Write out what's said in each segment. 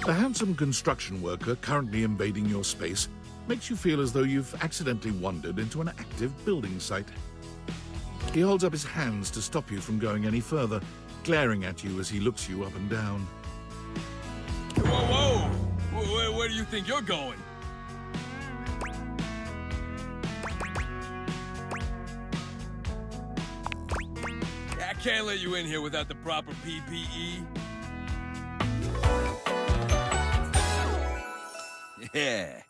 The handsome construction worker currently invading your space makes you feel as though you've accidentally wandered into an active building site. He holds up his hands to stop you from going any further, glaring at you as he looks you up and down. Whoa, whoa! Where do you think you're going? I can't let you in here without the proper PPE. Yeah.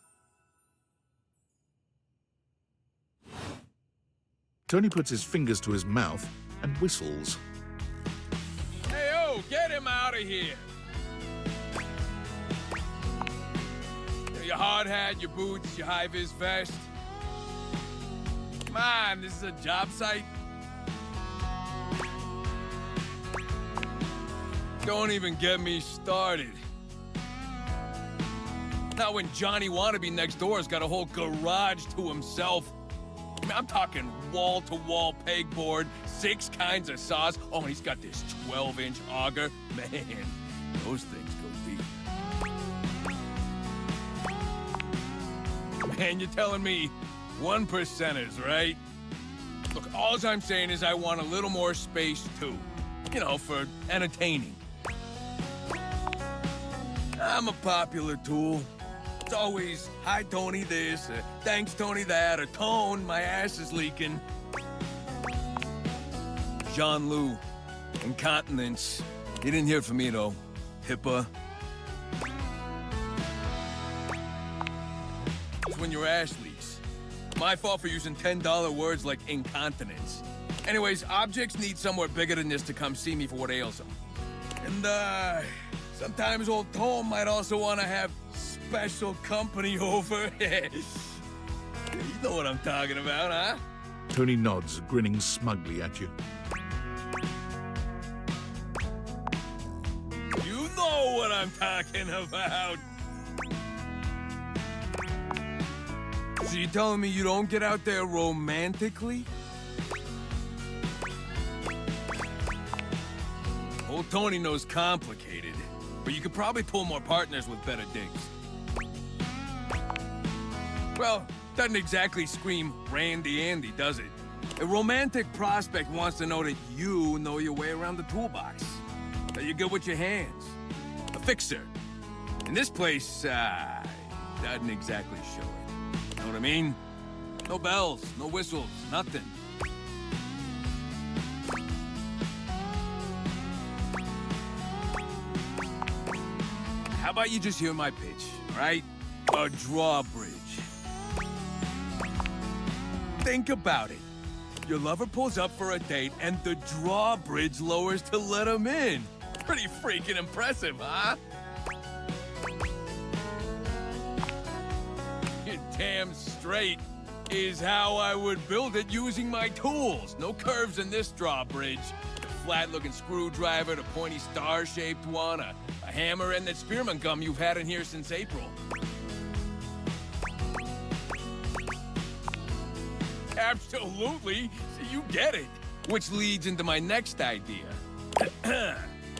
Tony puts his fingers to his mouth and whistles. Hey, get him out of here! Your hard hat, your boots, your high-vis vest. Come on, this is a job site. Don't even get me started. Not when Johnny Wannabe next door has got a whole garage to himself. I mean, I'm talking wall-to-wall pegboard, 6 kinds of saws. Oh, and he's got this 12-inch auger. Man, those things go deep. Man, you're telling me 1%ers, right? Look, all I'm saying is I want a little more space, too. You know, for entertaining. I'm a popular tool. It's always, hi, Tony this, thanks, Tony that, or Tone, my ass is leaking. Jean-Loup, incontinence. You didn't hear from me, though. HIPAA. It's when your ass leaks. My fault for using $10 words like incontinence. Anyways, objects need somewhere bigger than this to come see me for what ails them. And, sometimes old Tom might also want to have special company over. You know what I'm talking about, huh? Tony nods, grinning smugly at you. You know what I'm talking about. So you telling me you don't get out there romantically? Old Tony knows complicated, but you could probably pull more partners with better digs. Well, doesn't exactly scream Randy Andy, does it? A romantic prospect wants to know that you know your way around the toolbox. That you're good with your hands. A fixer. In this place, doesn't exactly show it. Know what I mean? No bells, no whistles, nothing. How about you just hear my pitch, all right? A drawbridge. Think about it. Your lover pulls up for a date, and the drawbridge lowers to let him in. Pretty freaking impressive, huh? You're damn straight is how I would build it using my tools. No curves in this drawbridge. The flat-looking screwdriver, the pointy star-shaped one, a hammer, and that spearmint gum you've had in here since April. Absolutely. So you get it. Which leads into my next idea.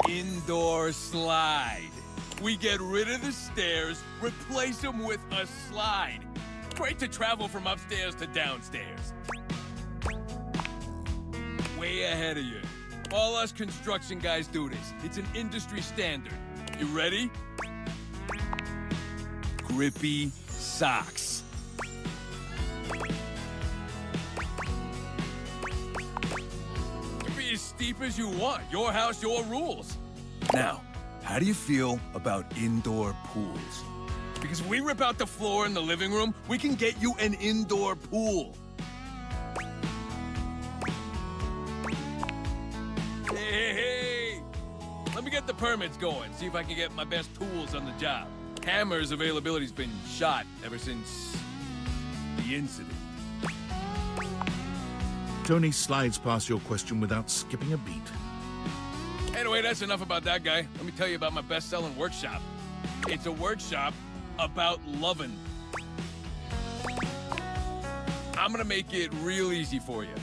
Indoor slide. We get rid of the stairs, replace them with a slide. Great to travel from upstairs to downstairs. Way ahead of you. All us construction guys do this. It's an industry standard. You ready? Grippy socks. As steep as you want. Your house, your rules. Now, how do you feel about indoor pools? Because if we rip out the floor in the living room, we can get you an indoor pool. Hey. Let me get the permits going, see if I can get my best tools on the job. Hammer's availability's been shot ever since the incident. Tony slides past your question without skipping a beat. Anyway, that's enough about that guy. Let me tell you about my best-selling workshop. It's a workshop about loving. I'm gonna make it real easy for you.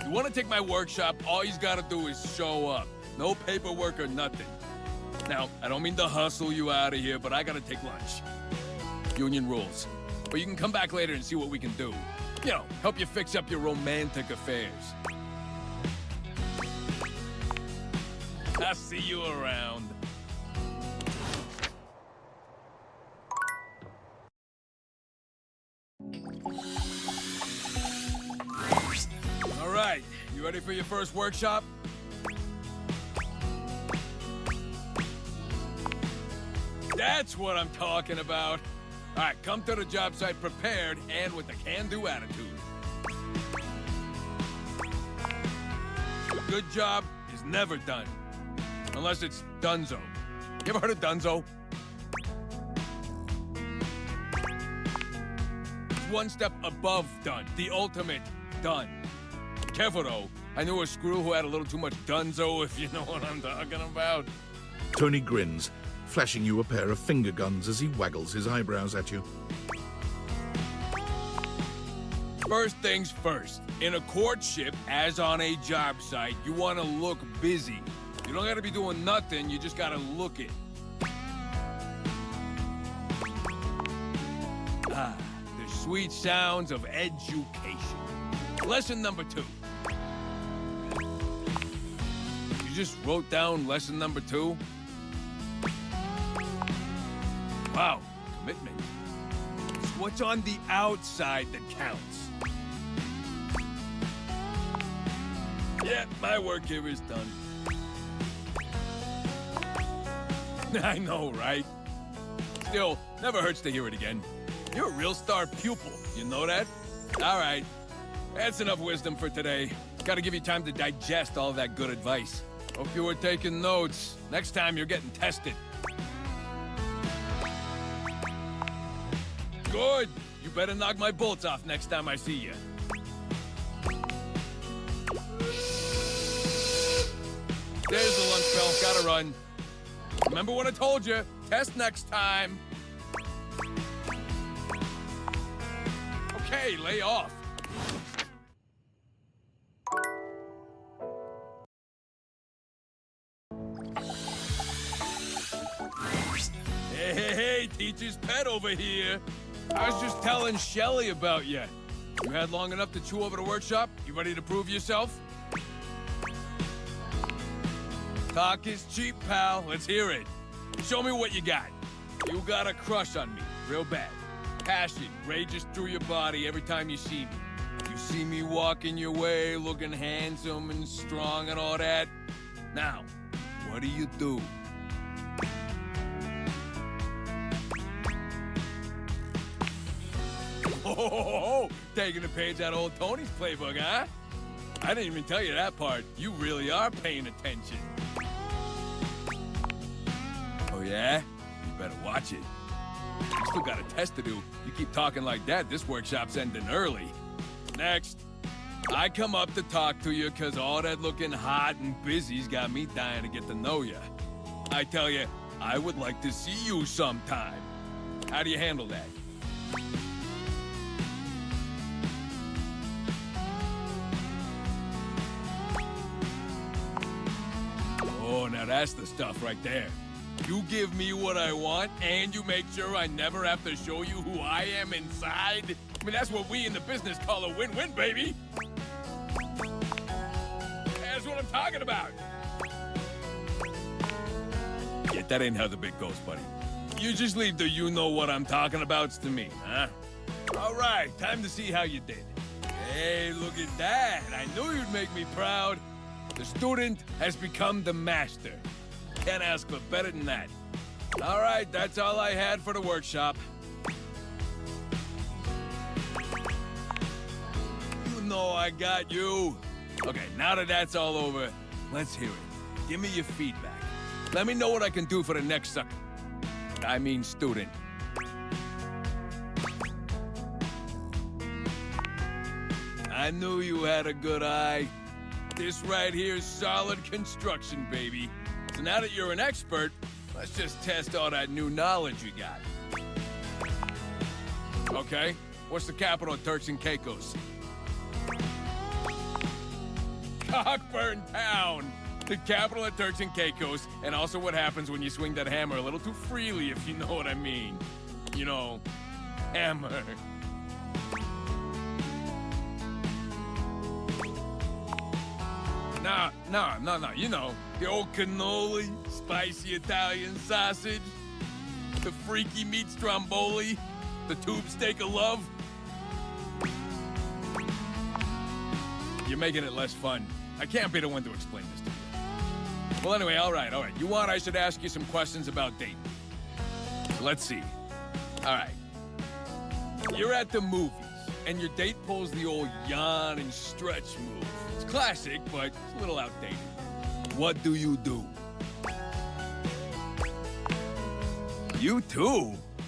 You wanna take my workshop, all you gotta do is show up. No paperwork or nothing. Now, I don't mean to hustle you out of here, but I gotta take lunch. Union rules. But you can come back later and see what we can do. You know, help you fix up your romantic affairs. I'll see you around. All right, you ready for your first workshop? That's what I'm talking about. All right, come to the job site prepared and with a can-do attitude. Good job is never done. Unless it's Dunzo. You ever heard of Dunzo? It's one step above done. The ultimate done. Careful though. I knew a screw who had a little too much Dunzo, if you know what I'm talking about. Tony grins, flashing you a pair of finger guns as he waggles his eyebrows at you. First things first. In a courtship, as on a job site, you want to look busy. You don't gotta be doing nothing, you just gotta look it. Ah, the sweet sounds of education. Lesson number 2. You just wrote down lesson number 2? Wow, commitment. It's what's on the outside that counts. Yeah, my work here is done. I know, right? Still, never hurts to hear it again. You're a real star pupil, you know that? All right, that's enough wisdom for today. Gotta give you time to digest all that good advice. Hope you were taking notes. Next time you're getting tested. Good. You better knock my bolts off next time I see you. There's the lunch bell. Gotta run. Remember what I told you. Test next time. Okay, lay off. Hey, teacher's pet over here. I was just telling Shelly about you. You had long enough to chew over the workshop? You ready to prove yourself? Talk is cheap, pal. Let's hear it. Show me what you got. You got a crush on me, real bad. Passion rages through your body every time you see me. You see me walking your way, looking handsome and strong and all that. Now, what do you do? Oh, taking a page out of old Tony's playbook, huh? I didn't even tell you that part. You really are paying attention. Oh, yeah? You better watch it. You still got a test to do. You keep talking like that, this workshop's ending early. Next. I come up to talk to you because all that looking hot and busy's got me dying to get to know you. I tell you, I would like to see you sometime. How do you handle that? Oh, now that's the stuff right there. You give me what I want, and you make sure I never have to show you who I am inside. I mean, that's what we in the business call a win-win, baby. That's what I'm talking about. Yeah, that ain't how the bit goes, buddy. You just leave the you-know-what-I'm-talking-abouts to me, huh? All right, time to see how you did. Hey, look at that. I knew you'd make me proud. The student has become the master. Can't ask for better than that. All right, that's all I had for the workshop. You know I got you. Okay, now that that's all over, let's hear it. Give me your feedback. Let me know what I can do for the next sucker. I mean student. I knew you had a good eye. This right here is solid construction, baby. So now that you're an expert, let's just test all that new knowledge you got. Okay, what's the capital of Turks and Caicos? Cockburn Town. The capital of Turks and Caicos, and also what happens when you swing that hammer a little too freely, if you know what I mean. You know, hammer. No, you know, the old cannoli, spicy Italian sausage, the freaky meat stromboli, the tube steak of love. You're making it less fun. I can't be the one to explain this to you. Well, anyway, all right. You want I should ask you some questions about dating. So let's see. All right. You're at the movies, and your date pulls the old yawn and stretch move. It's classic, but it's a little outdated. What do? You too?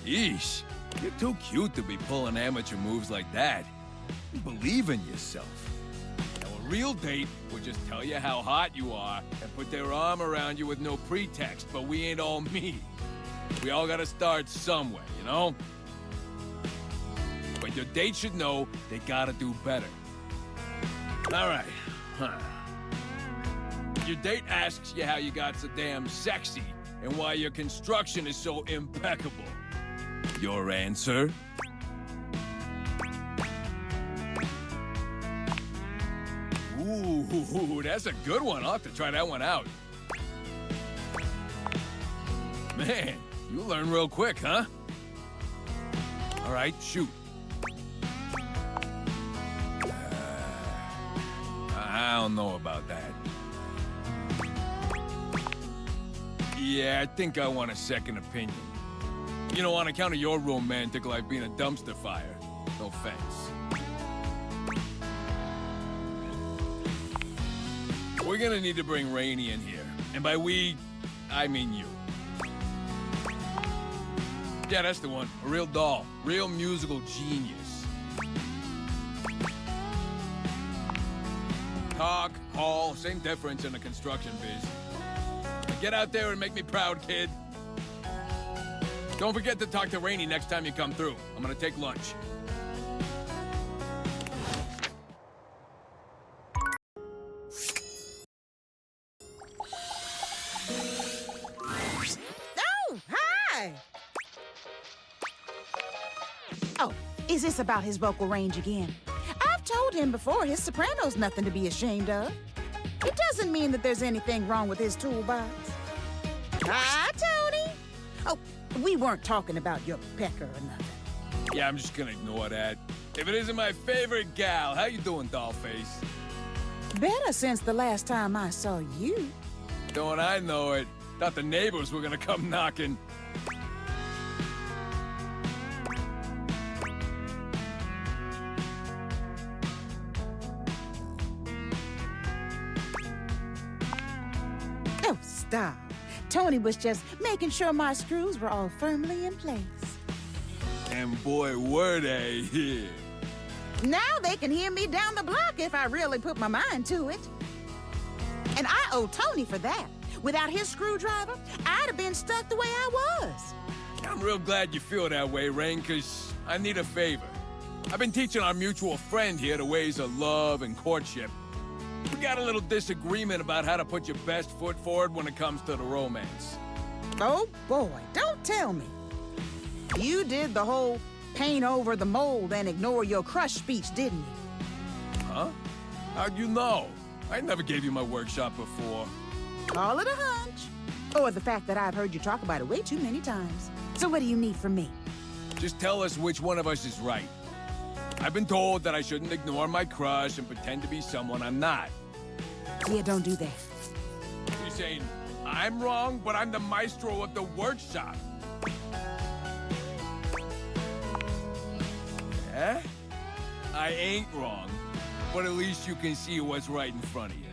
Yeesh. You're too cute to be pulling amateur moves like that. You believe in yourself. Now, a real date would just tell you how hot you are and put their arm around you with no pretext, but we ain't all me. We all gotta start somewhere, you know? But your date should know they gotta do better. All right. Your date asks you how you got so damn sexy and why your construction is so impeccable. Your answer? Ooh, that's a good one. I'll have to try that one out. Man, you learn real quick, huh? All right, shoot. I don't know about that. Yeah, I think I want a second opinion. You know, on account of your romantic life being a dumpster fire. No offense. We're gonna need to bring Rainey in here. And by we, I mean you. Yeah, that's the one. A real doll. Real musical genius. Talk, haul, same difference in the construction biz. Get out there and make me proud, kid. Don't forget to talk to Rainey next time you come through. I'm gonna take lunch. Oh, hi! Oh, is this about his vocal range again? I've told him before his soprano's nothing to be ashamed of. It doesn't mean that there's anything wrong with his toolbox. Hi, Tony! Oh, we weren't talking about your pecker or nothing. Yeah, I'm just gonna ignore that. If it isn't my favorite gal, how you doing, dollface? Better since the last time I saw you. Don't I know it? Thought the neighbors were gonna come knocking. Oh, stop. Tony was just making sure my screws were all firmly in place. And boy, were they here. Now they can hear me down the block if I really put my mind to it. And I owe Tony for that. Without his screwdriver, I'd have been stuck the way I was. I'm real glad you feel that way, Rain, 'cause I need a favor. I've been teaching our mutual friend here the ways of love and courtship. We got a little disagreement about how to put your best foot forward when it comes to the romance. Oh, boy, don't tell me. You did the whole paint over the mold and ignore your crush speech, didn't you? Huh? How'd you know? I never gave you my workshop before. Call it a hunch. Or the fact that I've heard you talk about it way too many times. So what do you need from me? Just tell us which one of us is right. I've been told that I shouldn't ignore my crush and pretend to be someone I'm not. Yeah, don't do that. You're saying I'm wrong, but I'm the maestro of the workshop. Yeah? I ain't wrong, but at least you can see what's right in front of you.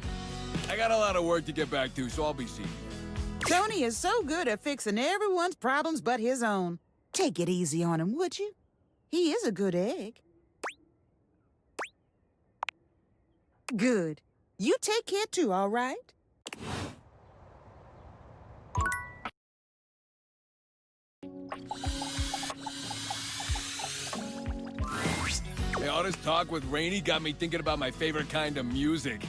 I got a lot of work to get back to, so I'll be seeing you. Tony is so good at fixing everyone's problems but his own. Take it easy on him, would you? He is a good egg. Good. You take care too, all right? Hey, all this talk with Rainey got me thinking about my favorite kind of music.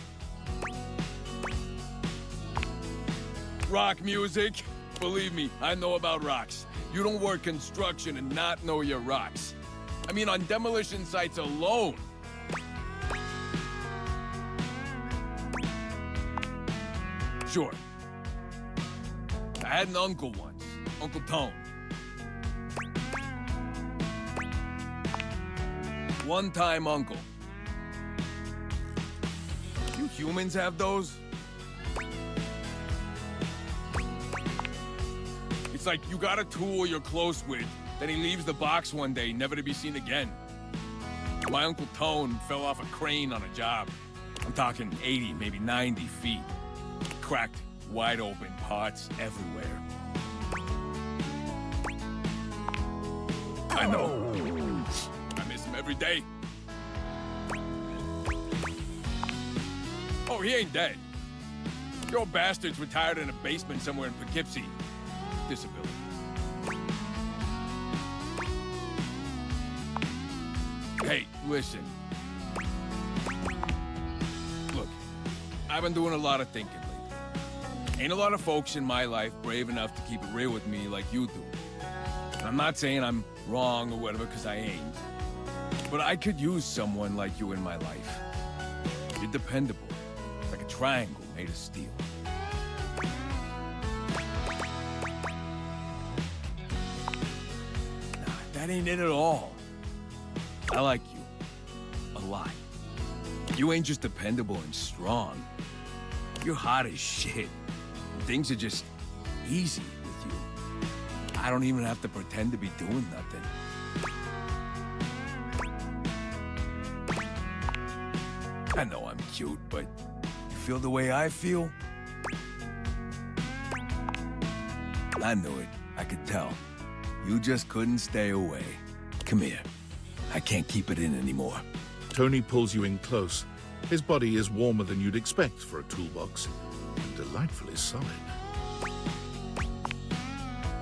Rock music? Believe me, I know about rocks. You don't work construction and not know your rocks. I mean, on demolition sites alone. Sure. I had an uncle once, Uncle Tone. One-time uncle. You humans have those? It's like you got a tool you're close with, then he leaves the box one day, never to be seen again. My Uncle Tone fell off a crane on a job. I'm talking 80, maybe 90 feet. Cracked, wide open, parts everywhere. I know. I miss him every day. Oh, he ain't dead. Your bastard's retired in a basement somewhere in Poughkeepsie. Disability. Hey, listen. Look, I've been doing a lot of thinking lately. Ain't a lot of folks in my life brave enough to keep it real with me like you do. And I'm not saying I'm wrong or whatever, because I ain't. But I could use someone like you in my life. You're dependable. Like a triangle made of steel. Nah, that ain't it at all. I like you. A lot. You ain't just dependable and strong. You're hot as shit. And things are just easy with you. I don't even have to pretend to be doing nothing. I know I'm cute, but you feel the way I feel? I knew it. I could tell. You just couldn't stay away. Come here. I can't keep it in anymore. Tony pulls you in close. His body is warmer than you'd expect for a toolbox, and delightfully solid.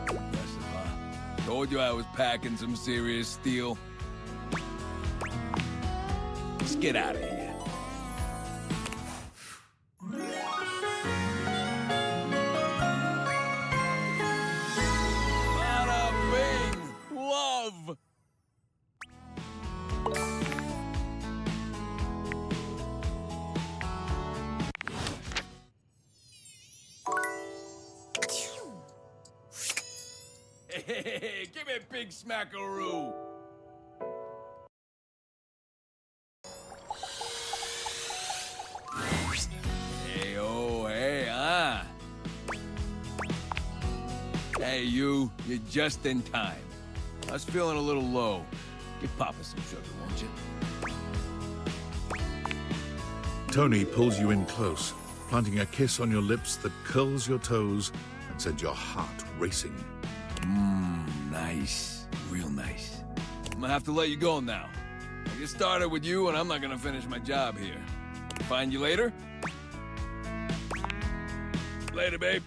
Impressive, huh? Told you I was packing some serious steel. Let's get out of here. Bada bing! Love! Hey, give me a big smackaroo. Hey, oh, hey, Hey, you're just in time. I was feeling a little low. Give Papa some sugar, won't you? Tony pulls you in close, planting a kiss on your lips that curls your toes and sends your heart racing. Nice. Real nice. I'm gonna have to let you go now. I just started with you, and I'm not gonna finish my job here. Find you later? Later, babe.